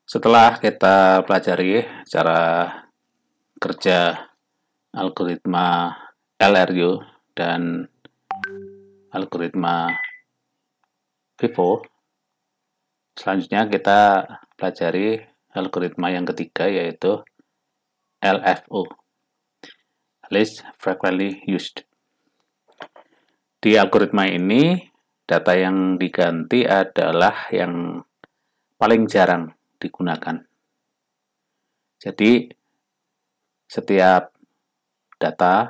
Setelah kita pelajari cara kerja algoritma LRU dan algoritma FIFO, selanjutnya kita pelajari algoritma yang ketiga, yaitu LFO, Least Frequently Used. Di algoritma ini, data yang diganti adalah yang paling jarang digunakan. Jadi, setiap data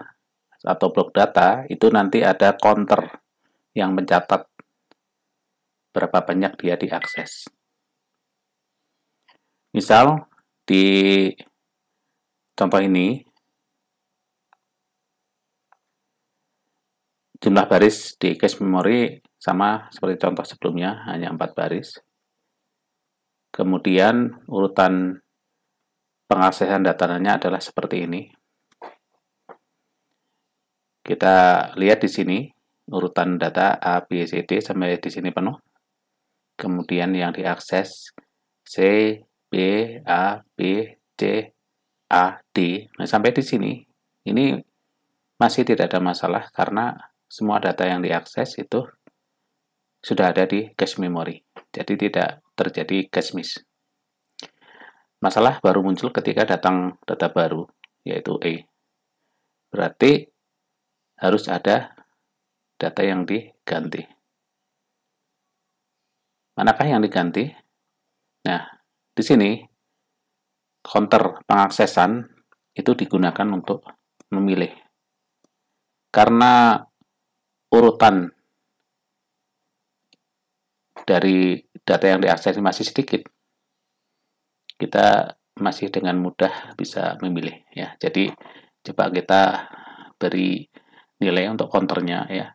atau blok data itu nanti ada counter yang mencatat berapa banyak dia diakses. Misal, di contoh ini, jumlah baris di cache memory sama seperti contoh sebelumnya, hanya 4 baris. Kemudian urutan pengaksesan datanya adalah seperti ini. Kita lihat di sini urutan data A, B, C, D sampai di sini penuh. Kemudian yang diakses C, B, A, B, C, A, D. Nah, sampai di sini ini masih tidak ada masalah karena semua data yang diakses itu sudah ada di cache memory. Jadi tidak terjadi cache miss. Masalah baru muncul ketika datang data baru, yaitu E. Berarti harus ada data yang diganti. Manakah yang diganti? Nah, di sini counter pengaksesan itu digunakan untuk memilih. Karena urutan dari data yang diakses masih sedikit, kita masih dengan mudah bisa memilih ya. Jadi coba kita beri nilai untuk counternya ya.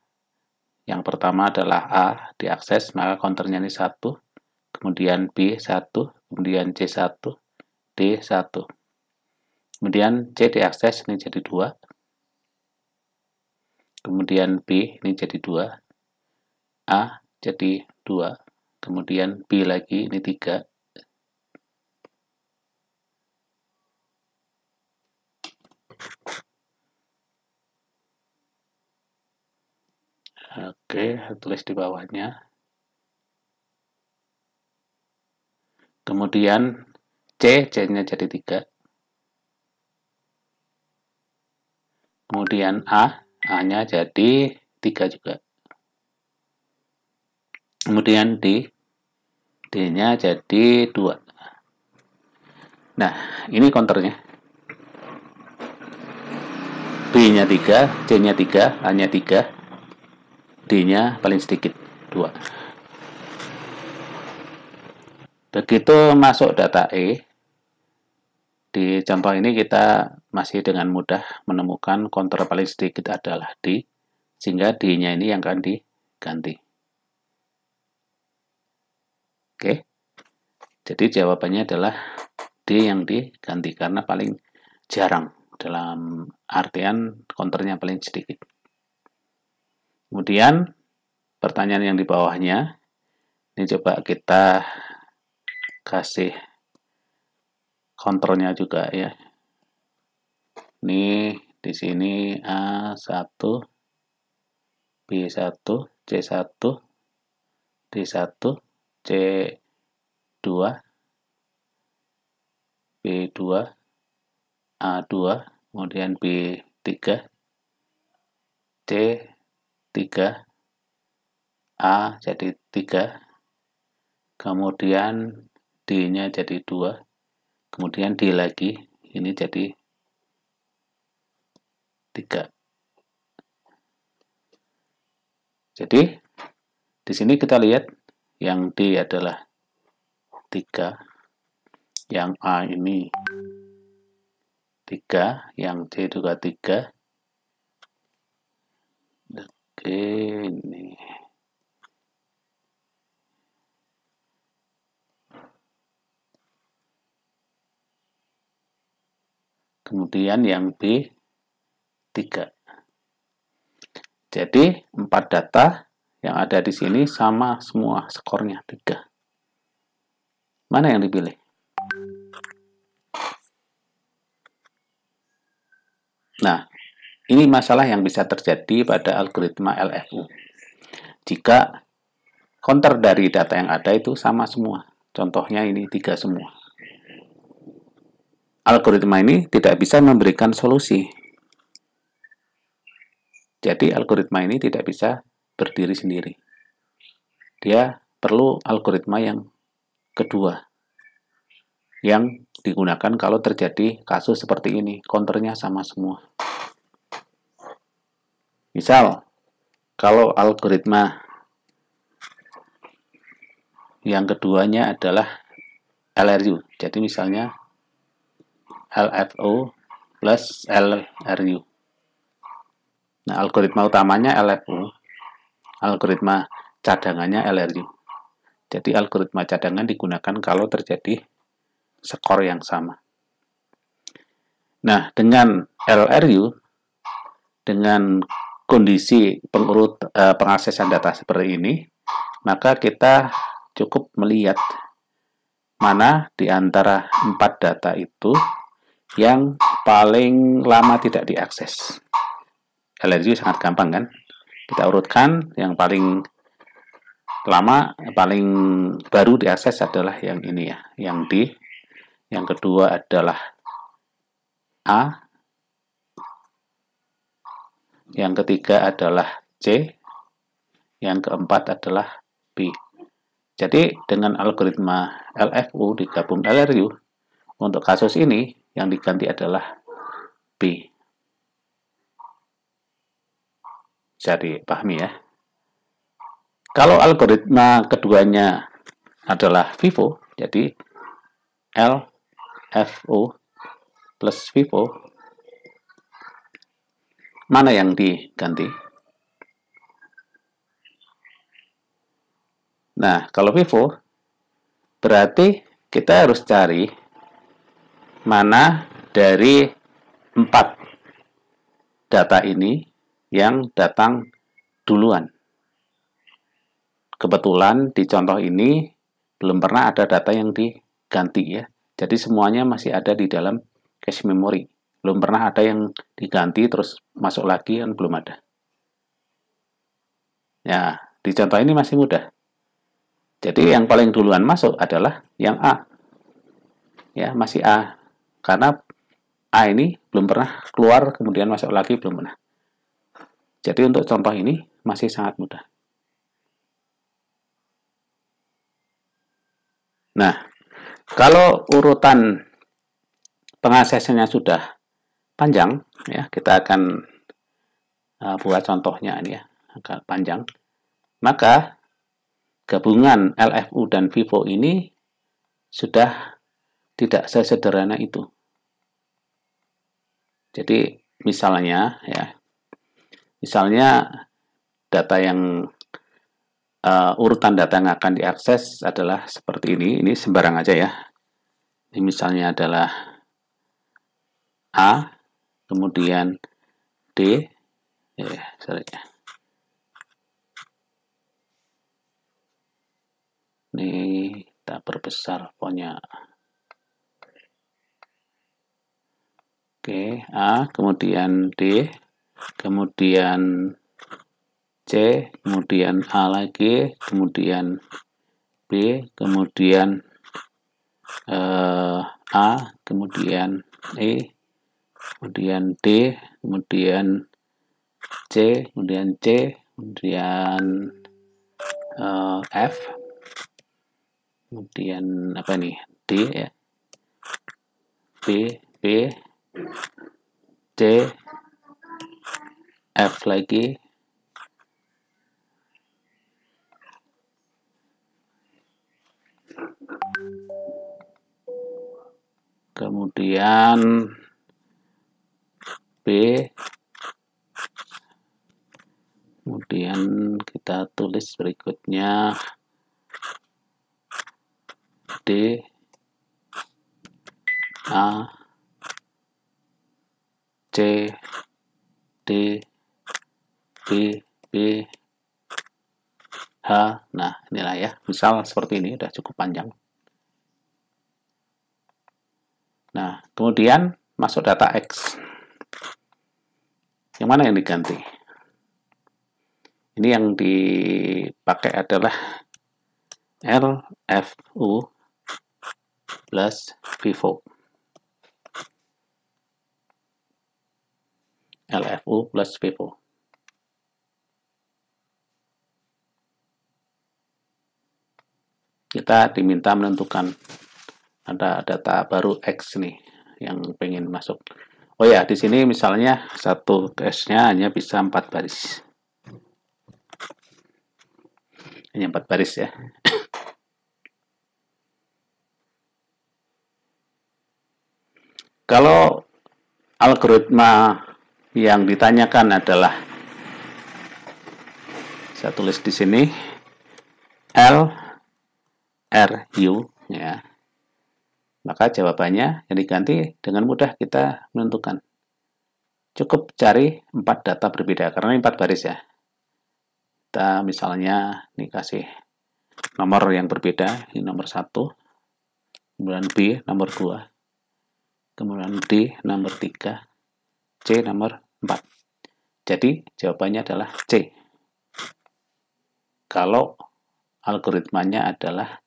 Yang pertama adalah A diakses, maka counternya ini 1, kemudian B 1, kemudian C 1, D 1. Kemudian C diakses, ini jadi 2. Kemudian B ini jadi 2. A jadi 2. Kemudian B lagi, ini 3. Oke, tulis di bawahnya. Kemudian C-nya jadi 3. Kemudian A-nya jadi 3 juga. Kemudian D-nya jadi 2. Nah, ini counternya. B-nya 3, C-nya 3, A-nya 3, D-nya paling sedikit, 2. Begitu masuk data E, di contoh ini kita masih dengan mudah menemukan counter paling sedikit adalah D, sehingga D-nya ini yang akan diganti. Oke, jadi jawabannya adalah D yang diganti karena paling jarang, dalam artian counternya paling sedikit. Kemudian pertanyaan yang di bawahnya, ini coba kita kasih counternya juga ya. Ini di sini A1, B1, C1, D1, C2, B2, A2, kemudian B3, C3, A jadi 3, kemudian D-nya jadi 2, kemudian D lagi, ini jadi 3. Jadi, di sini kita lihat yang D adalah 3, yang A ini 3, yang C juga 3. Oke, ini. Kemudian yang B 3. Jadi 4 data yang ada di sini sama semua, skornya 3. Mana yang dipilih? Ini masalah yang bisa terjadi pada algoritma LFU. Jika counter dari data yang ada itu sama semua. Contohnya ini 3 semua. Algoritma ini tidak bisa memberikan solusi. Jadi algoritma ini tidak bisa berdiri sendiri. Dia perlu algoritma yang kedua, yang digunakan kalau terjadi kasus seperti ini, counternya sama semua. Misal, kalau algoritma yang keduanya adalah LRU, jadi misalnya LFO plus LRU. Nah, algoritma utamanya LFO, algoritma cadangannya LRU. Jadi algoritma cadangan digunakan kalau terjadi skor yang sama. Nah, dengan LRU, dengan kondisi pengaksesan data seperti ini, maka kita cukup melihat mana di antara 4 data itu yang paling lama tidak diakses. LRU sangat gampang kan? Kita urutkan yang paling lama, paling baru diakses adalah yang ini ya, yang D. Yang kedua adalah A. Yang ketiga adalah C. Yang keempat adalah B. Jadi dengan algoritma LFU digabung LRU, untuk kasus ini yang diganti adalah B. Bisa dipahami ya. Kalau algoritma keduanya adalah FIFO, jadi LFO plus FIFO, mana yang diganti? Nah, kalau FIFO, berarti kita harus cari mana dari 4 data ini yang datang duluan. Kebetulan di contoh ini belum pernah ada data yang diganti ya. Jadi semuanya masih ada di dalam cache memory. Belum pernah ada yang diganti terus masuk lagi, kan belum ada. Ya, di contoh ini masih mudah. Jadi yang paling duluan masuk adalah yang A. Ya, masih A. Karena A ini belum pernah keluar kemudian masuk lagi, belum pernah. Jadi untuk contoh ini masih sangat mudah. Nah, kalau urutan pengaksesannya sudah panjang, ya kita akan buat contohnya ini ya, agak panjang. Maka gabungan LFU dan FIFO ini sudah tidak sesederhana itu. Jadi misalnya ya, misalnya data yang urutan data yang akan diakses adalah seperti ini sembarang aja ya. Ini misalnya adalah A, kemudian D, ini kita perbesar fontnya. Oke, A, kemudian D, kemudian C, kemudian A lagi, kemudian B, kemudian A, kemudian E, kemudian D, kemudian C, kemudian C, kemudian F, kemudian apa nih, D ya, B, C, F lagi, kemudian B, kemudian kita tulis berikutnya D, A, C, D, B, H. Nah, inilah ya. Misal seperti ini, udah cukup panjang. Nah, kemudian masuk data X. Yang mana yang diganti? Ini yang dipakai adalah LFU plus FIFO. LFU plus FIFO. Kita diminta menentukan ada data baru X nih yang pengen masuk. Oh ya, di sini misalnya satu cache-nya hanya bisa 4 baris. Hanya 4 baris ya. Kalau algoritma yang ditanyakan adalah, saya tulis di sini LRU ya, maka jawabannya yang diganti dengan mudah kita menentukan. Cukup cari 4 data berbeda karena ini 4 baris ya. Kita misalnya dikasih nomor yang berbeda, ini nomor 1, kemudian B nomor 2, kemudian D nomor 3, C nomor 4. Jadi jawabannya adalah C. Kalau algoritmanya adalah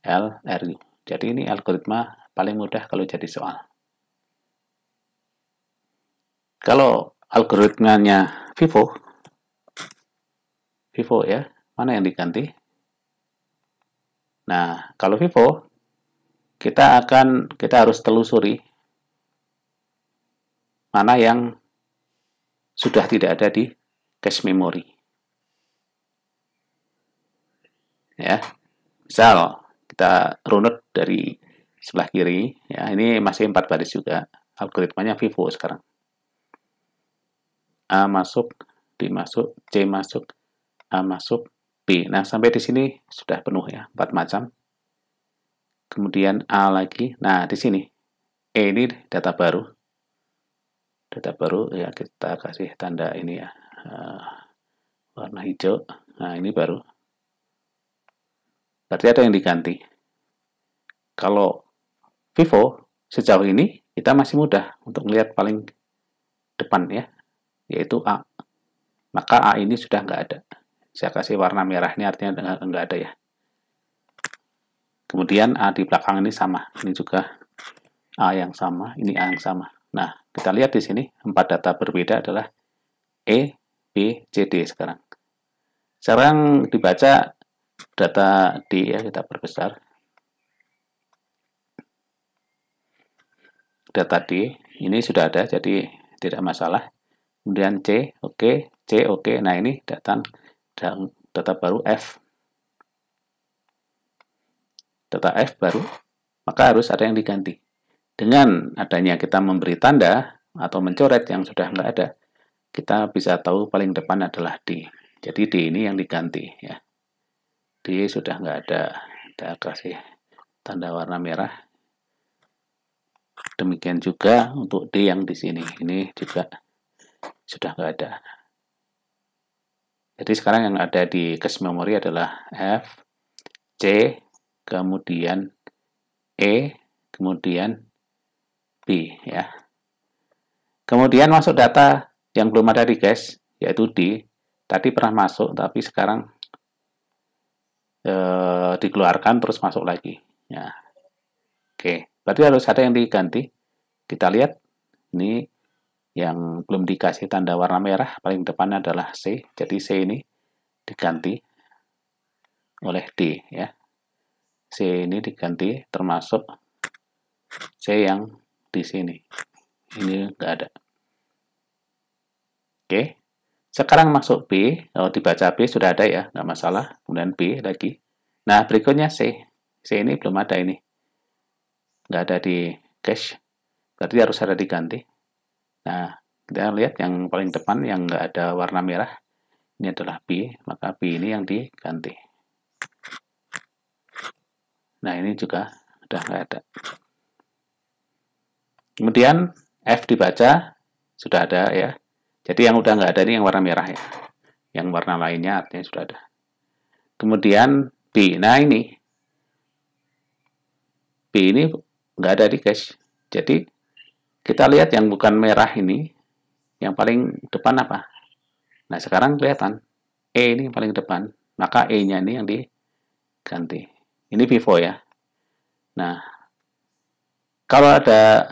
LRU. Jadi ini algoritma paling mudah kalau jadi soal. Kalau algoritmanya FIFO ya, mana yang diganti? Nah, kalau FIFO kita harus telusuri mana yang sudah tidak ada di cache memory. Ya. Misal kita runut dari sebelah kiri, ya, ini masih 4 baris juga. Algoritmanya FIFO sekarang. A masuk, D masuk, C masuk, A masuk, B. Nah, sampai di sini sudah penuh ya, 4 macam. Kemudian A lagi. Nah, di sini E ini data baru. Data baru ya, kita kasih tanda ini ya, warna hijau. Nah, ini baru. Berarti ada yang diganti. Kalau FIFO sejauh ini kita masih mudah untuk melihat paling depan ya, yaitu A. Maka A ini sudah nggak ada. Saya kasih warna merah ini artinya nggak ada ya. Kemudian A di belakang ini sama. Ini juga A yang sama, ini A yang sama. Nah, kita lihat di sini 4 data berbeda adalah E, B, C, D sekarang. Sekarang dibaca data D ya, kita perbesar. Data D ini sudah ada, jadi tidak masalah. Kemudian C, oke, C, oke. Nah, ini data baru F. Data F baru, maka harus ada yang diganti. Dengan adanya kita memberi tanda atau mencoret yang sudah nggak ada, kita bisa tahu paling depan adalah D. Jadi D ini yang diganti ya. D sudah nggak ada. Kita kasih tanda warna merah. Demikian juga untuk D yang di sini. Ini juga sudah nggak ada. Jadi sekarang yang ada di cache memory adalah F, C, kemudian E, kemudian B ya. Kemudian masuk data yang belum ada di cache, yaitu D. Tadi pernah masuk, tapi sekarang dikeluarkan terus masuk lagi. Ya. Oke, berarti harus ada yang diganti. Kita lihat, ini yang belum dikasih tanda warna merah, paling depan adalah C. Jadi C ini diganti oleh D. Ya. C ini diganti termasuk C yang di sini. Ini nggak ada. Oke. Sekarang masuk B, kalau dibaca B sudah ada ya, nggak masalah. Kemudian B lagi. Nah, berikutnya C. C ini belum ada ini. Nggak ada di cache. Berarti harus ada diganti. Nah, kita lihat yang paling depan yang nggak ada warna merah. Ini adalah B, maka B ini yang diganti. Nah, ini juga sudah nggak ada. Kemudian F dibaca, sudah ada ya. Jadi yang udah nggak ada ini yang warna merah ya. Yang warna lainnya artinya sudah ada. Kemudian B. Nah ini. B ini nggak ada di cache. Jadi kita lihat yang bukan merah ini. Yang paling depan apa? Nah, sekarang kelihatan E ini yang paling depan, maka E-nya ini yang diganti. Ini Vivo ya. Nah, kalau ada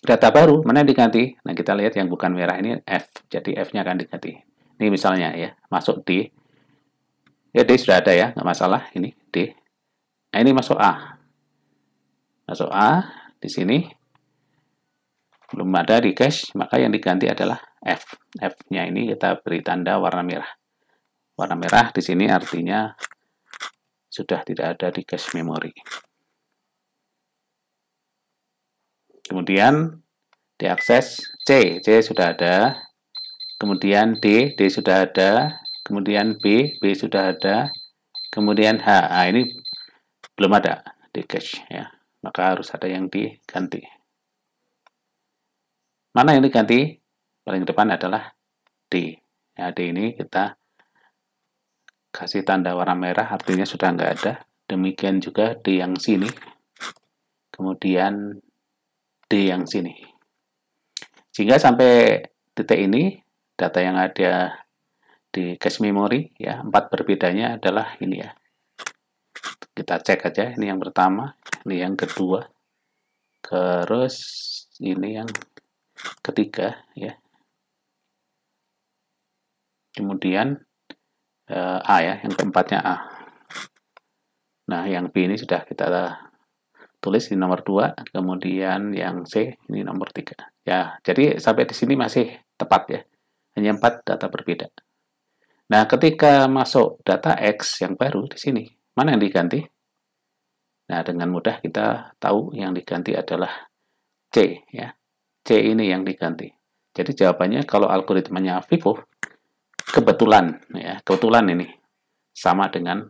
data baru, mana yang diganti? Nah, kita lihat yang bukan merah ini F. Jadi F-nya akan diganti. Ini misalnya ya, masuk D. Ya, D sudah ada ya, nggak masalah. Ini D. Nah, ini masuk A. Masuk A, di sini. Belum ada di cache, maka yang diganti adalah F. F-nya ini kita beri tanda warna merah. Warna merah di sini artinya sudah tidak ada di cache memori. Kemudian diakses C sudah ada. Kemudian D sudah ada. Kemudian B sudah ada. Kemudian H, ini belum ada di cache ya. Maka harus ada yang diganti. Mana yang diganti? Paling depan adalah D. Ya, D ini kita kasih tanda warna merah, artinya sudah nggak ada. Demikian juga D yang sini. Kemudian D yang sini. Sehingga sampai titik ini, data yang ada di cache memori, ya 4 berbedanya adalah ini ya. Kita cek aja, ini yang pertama, ini yang kedua, terus ini yang ketiga ya. Kemudian A ya, yang keempatnya A. Nah, yang B ini sudah kita tulis di nomor 2, kemudian yang C ini nomor 3. Ya, jadi sampai di sini masih tepat ya. Hanya 4 data berbeda. Nah, ketika masuk data X yang baru di sini, mana yang diganti? Nah, dengan mudah kita tahu yang diganti adalah C ya. C ini yang diganti. Jadi jawabannya kalau algoritmanya Vivo kebetulan ya, kebetulan ini sama dengan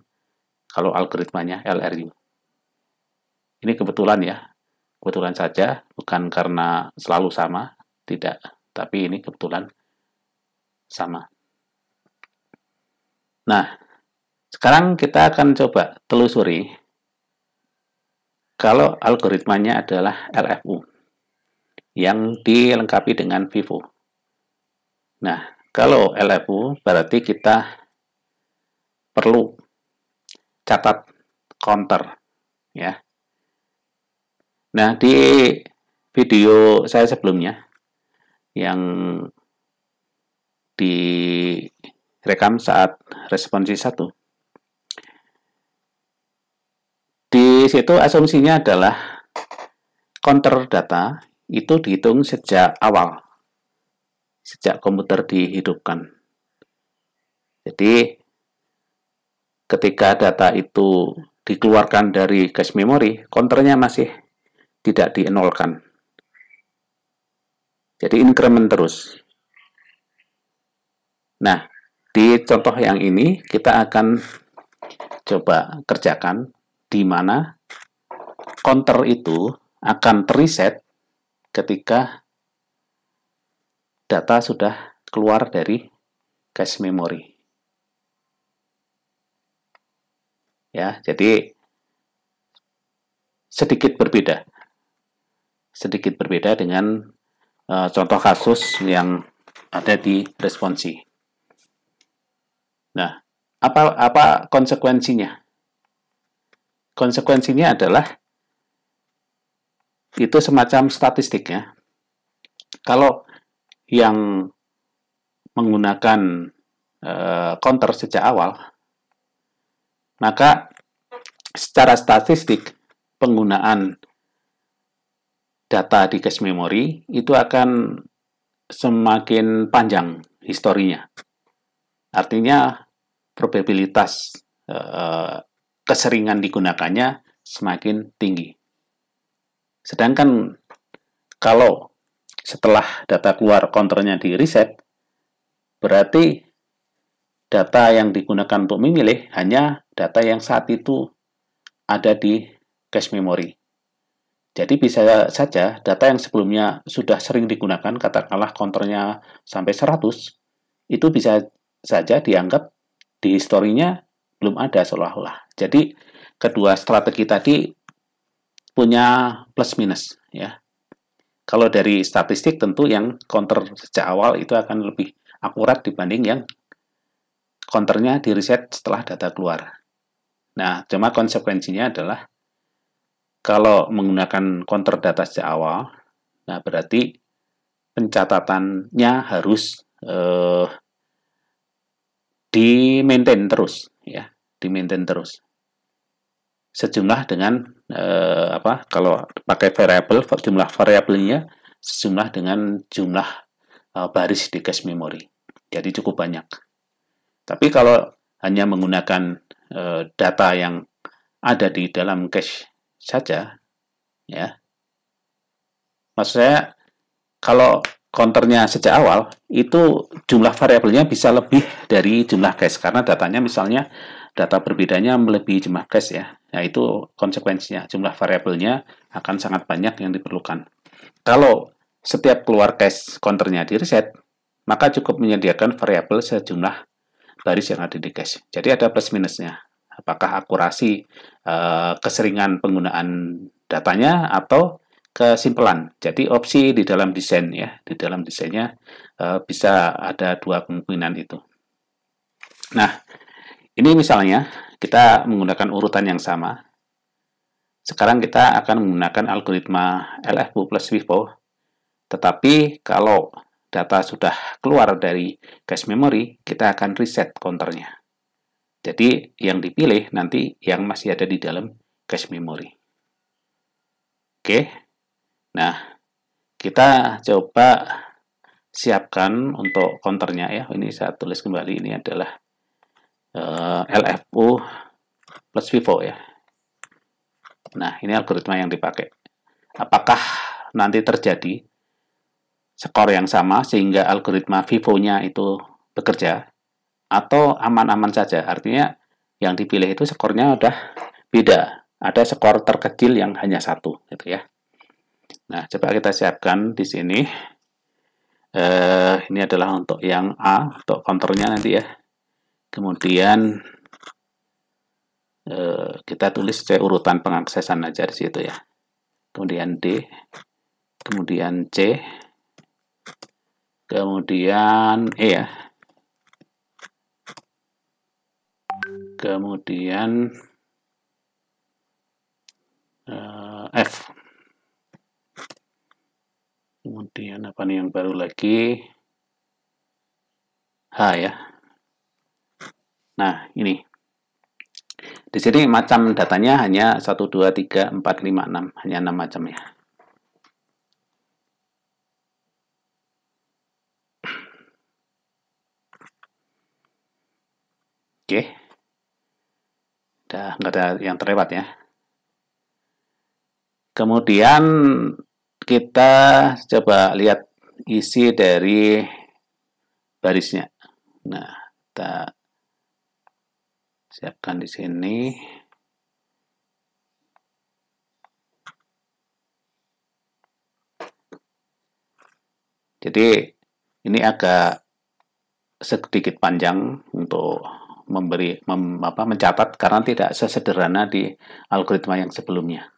kalau algoritmanya LRU. Ini kebetulan ya. Kebetulan saja, bukan karena selalu sama, tidak, tapi ini kebetulan sama. Nah, sekarang kita akan coba telusuri kalau algoritmanya adalah LFU yang dilengkapi dengan Vivo. Nah, kalau LFU berarti kita perlu catat counter ya. Nah, di video saya sebelumnya yang direkam saat responsi 1, di situ asumsinya adalah counter data itu dihitung sejak awal, sejak komputer dihidupkan. Jadi, ketika data itu dikeluarkan dari cache memori, counternya masih tidak dienolkan. Jadi, increment terus. Nah, di contoh yang ini, kita akan coba kerjakan di mana counter itu akan reset ketika data sudah keluar dari cache memori. Ya, jadi sedikit berbeda dengan contoh kasus yang ada di responsi. Nah, apa konsekuensinya? Konsekuensinya adalah itu semacam statistik ya. Kalau yang menggunakan counter sejak awal, maka secara statistik penggunaan data di cache memori itu akan semakin panjang historinya. Artinya probabilitas keseringan digunakannya semakin tinggi. Sedangkan kalau setelah data keluar counternya di reset, berarti data yang digunakan untuk memilih hanya data yang saat itu ada di cache memori. Jadi bisa saja data yang sebelumnya sudah sering digunakan, katakanlah counternya sampai 100, itu bisa saja dianggap di historinya belum ada seolah-olah. Jadi kedua strategi tadi punya plus minus ya. kalau dari statistik tentu yang counter sejak awal itu akan lebih akurat dibanding yang counternya di reset setelah data keluar. Nah, cuma konsekuensinya adalah kalau menggunakan counter data sejak awal, nah berarti pencatatannya harus di-maintain terus, ya, di-maintain terus. Sejumlah dengan kalau pakai variabel, jumlah variabelnya sejumlah dengan jumlah baris di cache memory. Jadi cukup banyak. Tapi kalau hanya menggunakan data yang ada di dalam cache saja, ya, maksud saya kalau counternya sejak awal itu jumlah variabelnya bisa lebih dari jumlah cache karena datanya misalnya data berbedanya melebihi jumlah cache, ya. Nah, itu konsekuensinya jumlah variabelnya akan sangat banyak yang diperlukan. Kalau setiap keluar cache counternya di reset, maka cukup menyediakan variabel sejumlah baris yang ada di cache. Jadi ada plus minusnya. Apakah akurasi keseringan penggunaan datanya atau kesimpulan. Jadi opsi di dalam desain, ya, di dalam desainnya bisa ada dua kemungkinan itu. Nah, ini misalnya kita menggunakan urutan yang sama. Sekarang kita akan menggunakan algoritma LFO plus FIFO. Tetapi kalau data sudah keluar dari cache memory, kita akan reset counternya. Jadi yang dipilih nanti yang masih ada di dalam cache memory. Oke. Nah, kita coba siapkan untuk counternya, ya. Ini saya tulis kembali, ini adalah LFO plus FIFO, ya. Nah, ini algoritma yang dipakai. Apakah nanti terjadi skor yang sama sehingga algoritma FIFO-nya itu bekerja atau aman-aman saja? Artinya yang dipilih itu skornya udah beda. Ada skor terkecil yang hanya satu, gitu ya. Nah, coba kita siapkan di sini. Ini adalah untuk yang A, untuk counternya nanti, ya. Kemudian kita tulis urutan pengaksesan aja di situ, ya. Kemudian D, kemudian C, kemudian E, ya. Kemudian F. Kemudian apa nih yang baru lagi? H, ya. Nah, ini. Di sini macam datanya hanya 1, 2, 3, 4, 5, 6. Hanya 6 macam, ya. Oke. Udah nggak ada yang terlewat, ya. Kemudian kita coba lihat isi dari barisnya. Nah, kita siapkan di sini. Jadi ini agak sedikit panjang untuk mencatat karena tidak sesederhana di algoritma yang sebelumnya.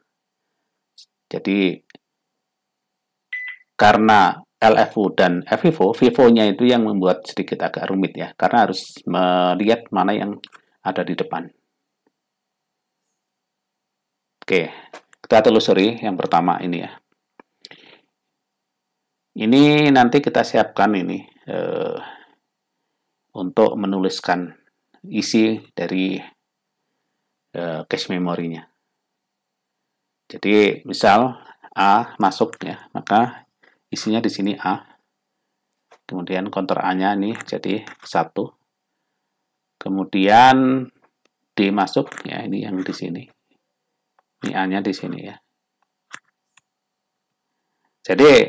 Jadi karena LFO dan FIFO, FIFO-nya itu yang membuat sedikit agak rumit, ya, karena harus melihat mana yang ada di depan. Oke, kita telusuri yang pertama ini, ya. Ini nanti kita siapkan ini untuk menuliskan isi dari cache memorinya. Jadi misal A masuk, ya, maka isinya di sini A. Kemudian counter A-nya nih jadi 1. Kemudian D masuk, ya, ini yang di sini. Ini A-nya di sini, ya. Jadi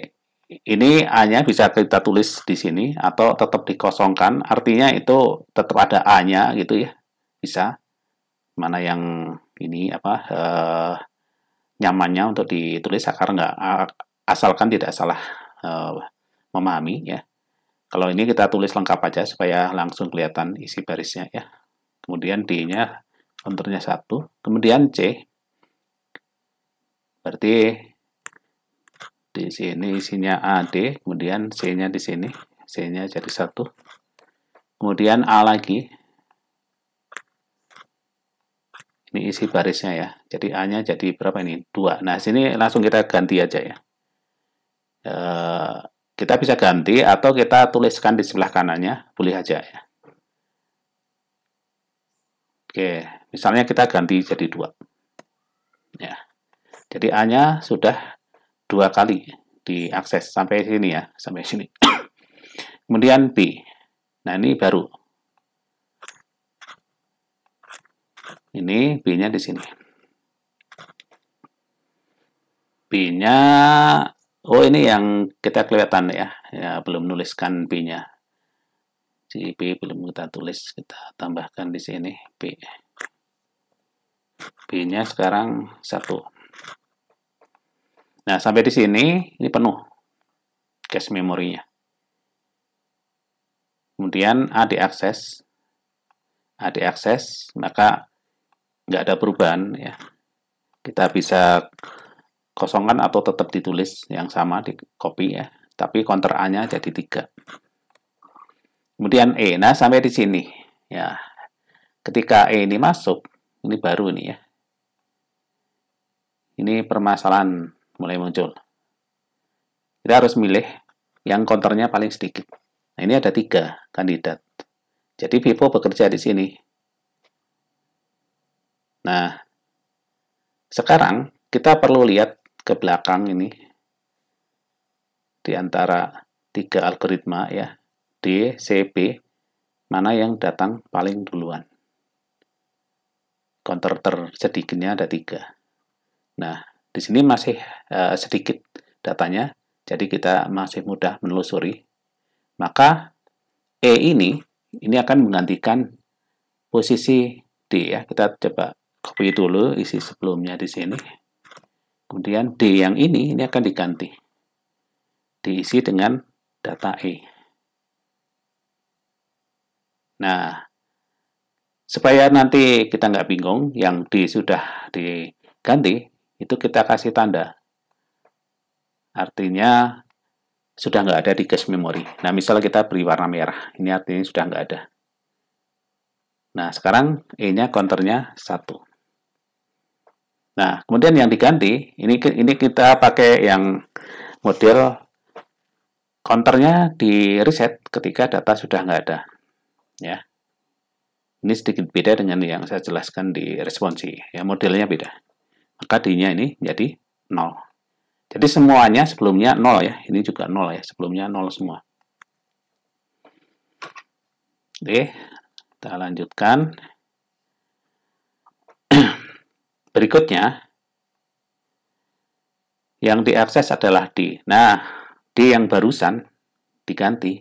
ini A-nya bisa kita tulis di sini atau tetap dikosongkan. Artinya itu tetap ada A-nya gitu, ya. Bisa. Mana yang ini nyamannya untuk ditulis asalkan tidak salah memahami, ya. Kalau ini kita tulis lengkap aja supaya langsung kelihatan isi barisnya, ya. Kemudian D-nya counternya 1, kemudian C berarti Di sini isinya AD, kemudian C-nya di sini. C-nya jadi 1. Kemudian A lagi. Ini isi barisnya ya. Jadi A-nya jadi berapa ini? 2. Nah, sini langsung kita ganti aja ya. Kita bisa ganti atau kita tuliskan di sebelah kanannya. Boleh aja ya. Oke, misalnya kita ganti jadi 2. Ya. Jadi A-nya sudah 2 kali diakses sampai sini ya, sampai sini. Kemudian B. Nah, ini baru. Ini B-nya di sini. B-nya, oh ini yang kita kelihatan ya. Ya, belum nuliskan B-nya. Si B belum kita tulis, kita tambahkan di sini B. B-nya sekarang 1. Nah, sampai di sini ini penuh cache memorinya. Kemudian A diakses. A diakses, maka nggak ada perubahan ya. Kita bisa kosongkan atau tetap ditulis yang sama, di copy ya. Tapi counter A-nya jadi 3. Kemudian E. Nah, sampai di sini ya. Ketika E ini masuk, ini baru nih ya. Ini permasalahan mulai muncul. Kita harus milih yang counternya paling sedikit. Nah, ini ada 3 kandidat. Jadi Vivo bekerja di sini. Nah, sekarang kita perlu lihat ke belakang ini di antara 3 algoritma ya, D, C, B, mana yang datang paling duluan. Counter tersedikitnya ada 3. Nah, di sini masih sedikit datanya, jadi kita masih mudah menelusuri. Maka E ini akan menggantikan posisi D ya. Kita coba copy dulu isi sebelumnya di sini. Kemudian D yang ini akan diganti. Diisi dengan data E. Nah, supaya nanti kita nggak bingung, yang D sudah diganti, itu kita kasih tanda. Artinya sudah nggak ada di cache memory. Nah, misalnya kita beri warna merah. Ini artinya sudah nggak ada. Nah, sekarang E-nya counternya 1. Nah, kemudian yang diganti, ini kita pakai yang model counternya di reset ketika data sudah nggak ada. Ya. Ini sedikit beda dengan yang saya jelaskan di responsi. Ya, modelnya beda. Maka D-nya ini jadi 0. Jadi semuanya sebelumnya 0 ya. Ini juga 0 ya. Sebelumnya 0 semua. Oke. Kita lanjutkan. Berikutnya, yang diakses adalah D. Nah, D yang barusan diganti,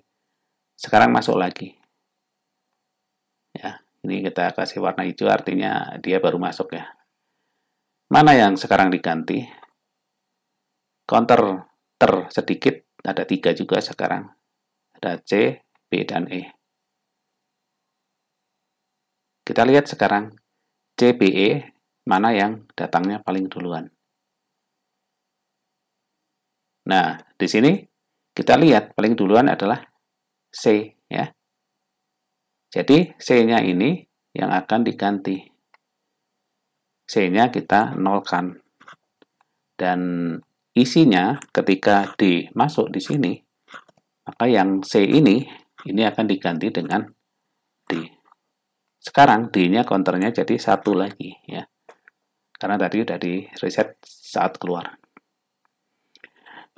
sekarang masuk lagi. Ya, ini kita kasih warna hijau, artinya dia baru masuk ya. Mana yang sekarang diganti? Counter tersedikit, ada 3 juga sekarang. Ada C, B, dan E. Kita lihat sekarang CBE mana yang datangnya paling duluan. Nah, di sini kita lihat paling duluan adalah C ya. Jadi C-nya ini yang akan diganti. C-nya kita nolkan. Dan isinya ketika D masuk di sini, maka yang C ini akan diganti dengan D. Sekarang D-nya counternya jadi 1 lagi ya. Karena tadi udah di reset saat keluar.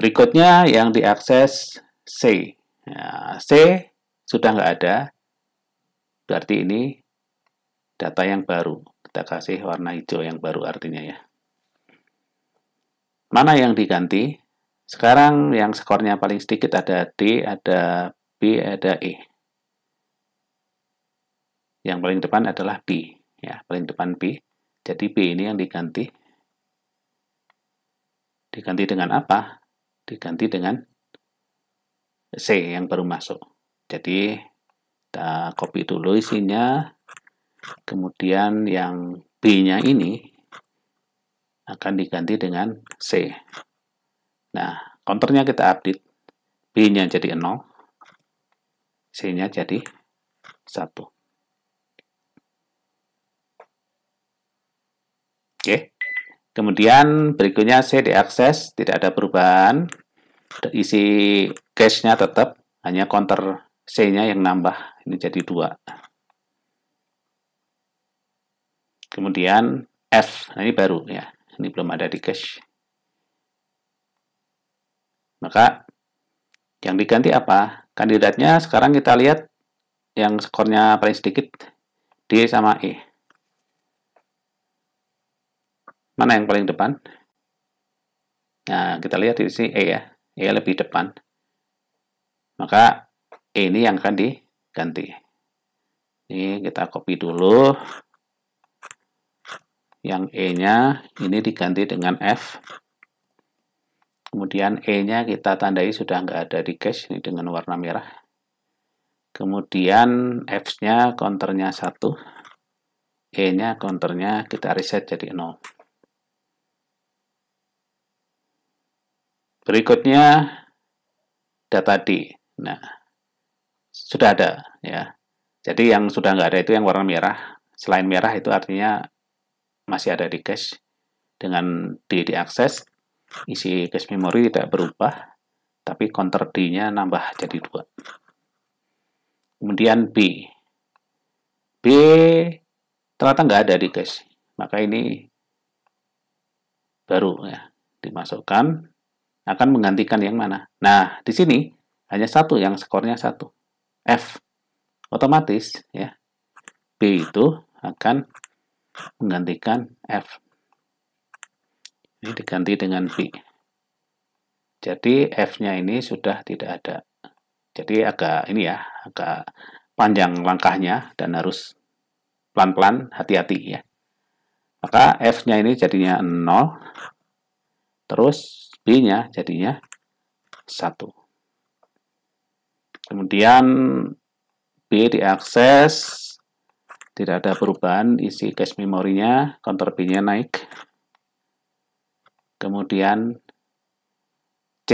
Berikutnya yang diakses C. Ya, C sudah nggak ada. Berarti ini data yang baru. Kita kasih warna hijau yang baru artinya ya. Mana yang diganti? Sekarang yang skornya paling sedikit ada D, ada B, ada E. Yang paling depan adalah B, ya, paling depan B. Jadi B ini yang diganti. Diganti dengan apa? Diganti dengan C yang baru masuk. Jadi kita copy dulu isinya. Kemudian yang B-nya ini akan diganti dengan C. Nah, counternya kita update, B-nya jadi 0, C-nya jadi 1. Oke. Kemudian berikutnya C diakses, tidak ada perubahan. Isi cache-nya tetap, hanya counter C-nya yang nambah, ini jadi 2. Kemudian F, nah ini baru ya, ini belum ada di cache. Maka yang diganti apa? Kandidatnya sekarang kita lihat yang skornya paling sedikit, D sama E. Mana yang paling depan? Nah, kita lihat di sini E ya, E lebih depan. Maka E ini yang akan diganti. Ini kita copy dulu. Yang E-nya ini diganti dengan F. Kemudian E-nya kita tandai sudah nggak ada di cache, ini dengan warna merah. Kemudian F-nya counternya 1. E-nya counternya kita reset jadi 0. Berikutnya data D. Nah, sudah ada ya. Jadi yang sudah nggak ada itu yang warna merah. Selain merah itu artinya masih ada di cache. Dengan D diakses, isi cache memori tidak berubah, tapi counter D-nya nambah jadi 2. Kemudian B. B ternyata nggak ada di cache. Maka ini baru ya, dimasukkan, akan menggantikan yang mana. Nah, di sini hanya satu yang skornya 1. F. Otomatis ya, B itu akan menggantikan F. Ini diganti dengan B. Jadi F-nya ini sudah tidak ada. Jadi agak ini ya, agak panjang langkahnya dan harus pelan-pelan, hati-hati ya. Maka F-nya ini jadinya 0, terus B-nya jadinya 1. Kemudian B diakses, tidak ada perubahan, isi cache memorinya, counter B-nya naik. Kemudian C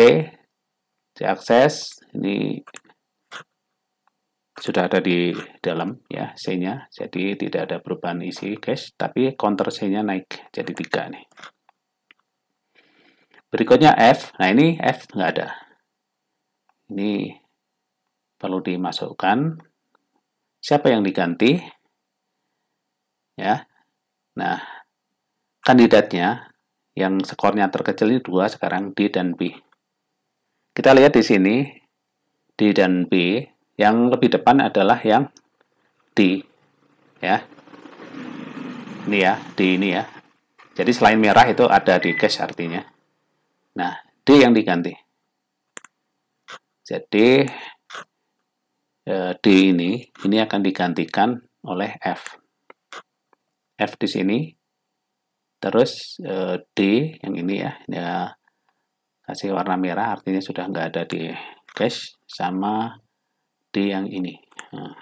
diakses, ini sudah ada di dalam ya C-nya, jadi tidak ada perubahan isi cache, tapi counter C-nya naik jadi 3 nih. Berikutnya F, nah ini F nggak ada. Ini perlu dimasukkan. Siapa yang diganti? Ya. Nah, kandidatnya yang skornya terkecil ini 2, sekarang D dan B. Kita lihat di sini D dan B, yang lebih depan adalah yang D. Ya. Ini ya, D ini ya. Jadi selain merah itu ada di cache artinya. Nah, D yang diganti. Jadi D ini akan digantikan oleh F. F di sini. Terus D yang ini ya, kasih warna merah artinya sudah nggak ada di cache, sama D yang ini. Nah,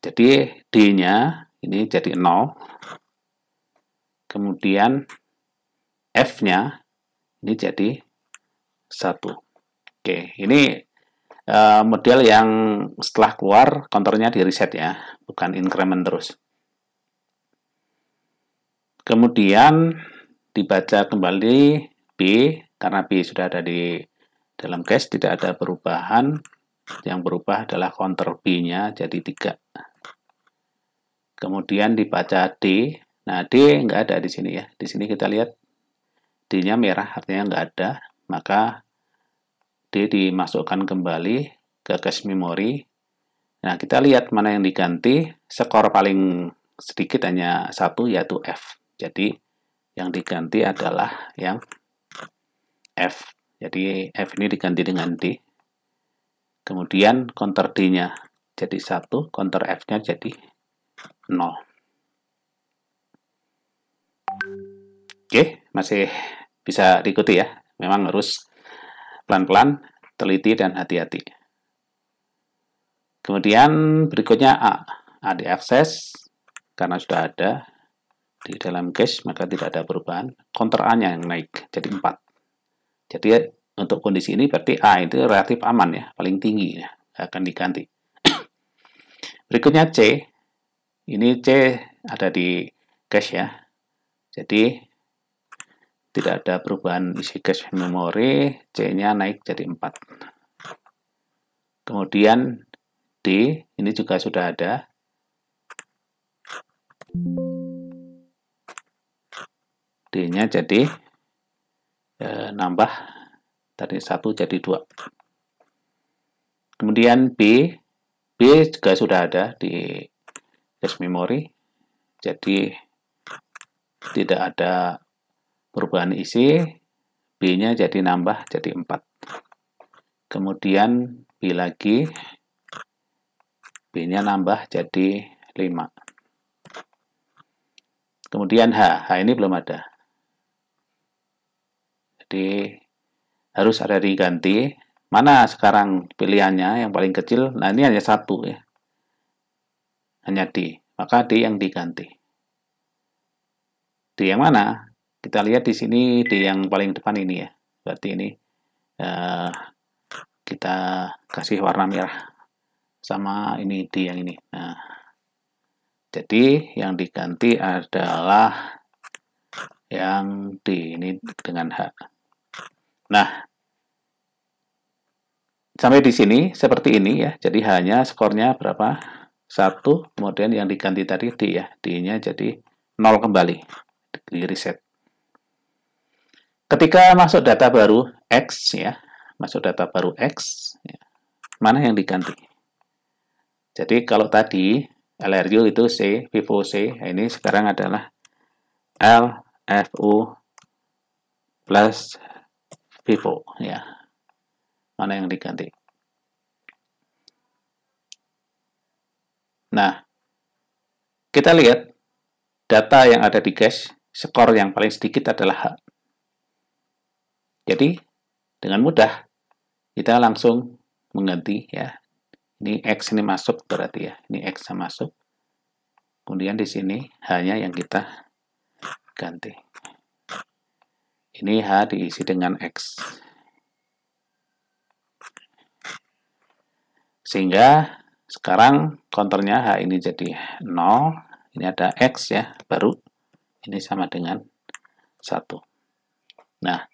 jadi D-nya ini jadi 0. Kemudian F-nya ini jadi 1. Oke, ini model yang setelah keluar counternya di reset ya, bukan increment terus. Kemudian dibaca kembali B, karena B sudah ada di dalam cache, tidak ada perubahan. Yang berubah adalah counter B-nya jadi 3. Kemudian dibaca D. Nah, D nggak ada di sini ya. Di sini kita lihat D-nya merah, artinya nggak ada. Maka D dimasukkan kembali ke cache memori. Nah, kita lihat mana yang diganti. Skor paling sedikit hanya 1, yaitu F. Jadi, yang diganti adalah yang F. Jadi, F ini diganti dengan D. Kemudian, counter D-nya jadi 1, counter F-nya jadi 0. Oke, masih bisa diikuti ya. Memang harus pelan-pelan, teliti, dan hati-hati. Kemudian berikutnya A. A diakses karena sudah ada di dalam cache, maka tidak ada perubahan. Counter A-nya yang naik, jadi 4. Jadi untuk kondisi ini berarti A itu relatif aman ya, paling tinggi ya, akan diganti. Berikutnya C, ini C ada di cache ya, jadi tidak ada perubahan isi cache memori, C-nya naik jadi 4. Kemudian D, ini juga sudah ada. D-nya jadi nambah dari 1 jadi 2. Kemudian B juga sudah ada di cache memori, jadi tidak ada perubahan isi, B-nya jadi nambah jadi 4. Kemudian B lagi, B-nya nambah jadi 5. Kemudian H ini belum ada. Jadi harus ada diganti. Mana sekarang pilihannya yang paling kecil? Nah, ini hanya 1 ya. Hanya D. Maka D yang diganti. D yang mana? Kita lihat di sini D yang paling depan ini ya. Berarti ini kita kasih warna merah. Sama ini D yang ini. Nah, jadi yang diganti adalah yang D ini dengan H. Nah, sampai di sini seperti ini ya. Jadi hanya skornya berapa? 1, kemudian yang diganti tadi D ya. D-nya jadi 0 kembali. Di reset. Ketika masuk data baru X ya. Masuk data baru X, ya, mana yang diganti? Jadi kalau tadi LRU itu C, FIFO C, ini sekarang adalah LFU plus FIFO ya. Mana yang diganti? Nah, kita lihat data yang ada di cache, skor yang paling sedikit adalah H. Jadi, dengan mudah kita langsung mengganti ya. Ini X ini masuk berarti ya. Ini X masuk. Kemudian di sini H-nya yang kita ganti. Ini H diisi dengan X. Sehingga sekarang counternya H ini jadi 0. Ini ada X ya, baru. Ini sama dengan 1. Nah,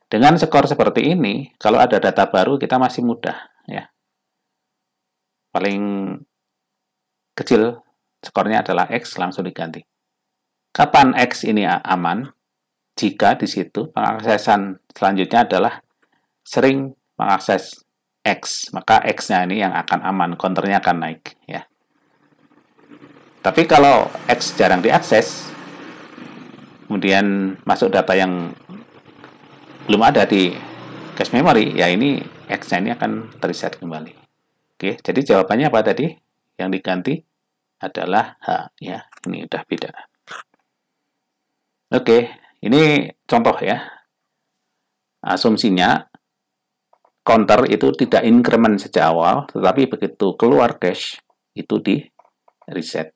dengan skor seperti ini, kalau ada data baru kita masih mudah ya. Paling kecil skornya adalah X, langsung diganti. Kapan X ini aman? Jika di situ pengaksesan selanjutnya adalah sering mengakses X, maka X-nya ini yang akan aman, counternya akan naik ya. Tapi kalau X jarang diakses, kemudian masuk data yang belum ada di cache memory, ya ini X-nya ini akan terreset kembali. Oke, jadi jawabannya apa tadi? Yang diganti adalah H ya. Ini udah beda. Oke, ini contoh ya. Asumsinya counter itu tidak increment sejak awal, tetapi begitu keluar cache itu di reset.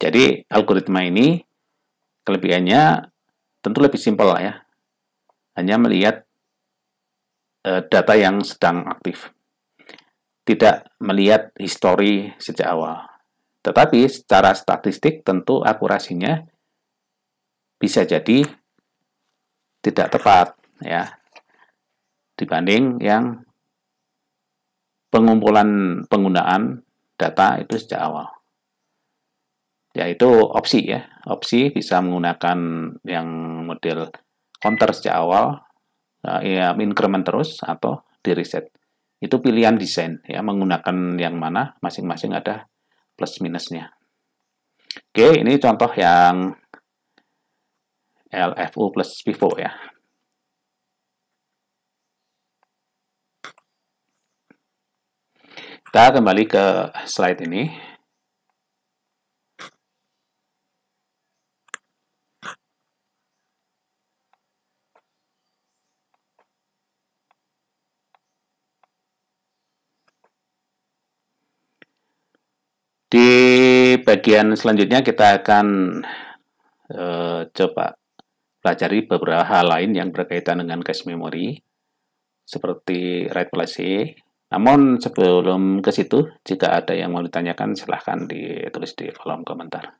Jadi algoritma ini kelebihannya tentu lebih simpel ya. Hanya melihat data yang sedang aktif. Tidak melihat histori sejak awal. Tetapi secara statistik tentu akurasinya bisa jadi tidak tepat ya dibanding yang pengumpulan penggunaan data itu sejak awal. Yaitu opsi ya. Opsi bisa menggunakan yang model counter sejak awal, ya increment terus atau di reset. Itu pilihan desain ya, menggunakan yang mana masing-masing ada plus minusnya. Oke, ini contoh yang LFU plus FIFO ya. Kita kembali ke slide ini. Di bagian selanjutnya kita akan coba pelajari beberapa hal lain yang berkaitan dengan cache memory, seperti write plus C. Namun sebelum ke situ, jika ada yang mau ditanyakan, silahkan ditulis di kolom komentar.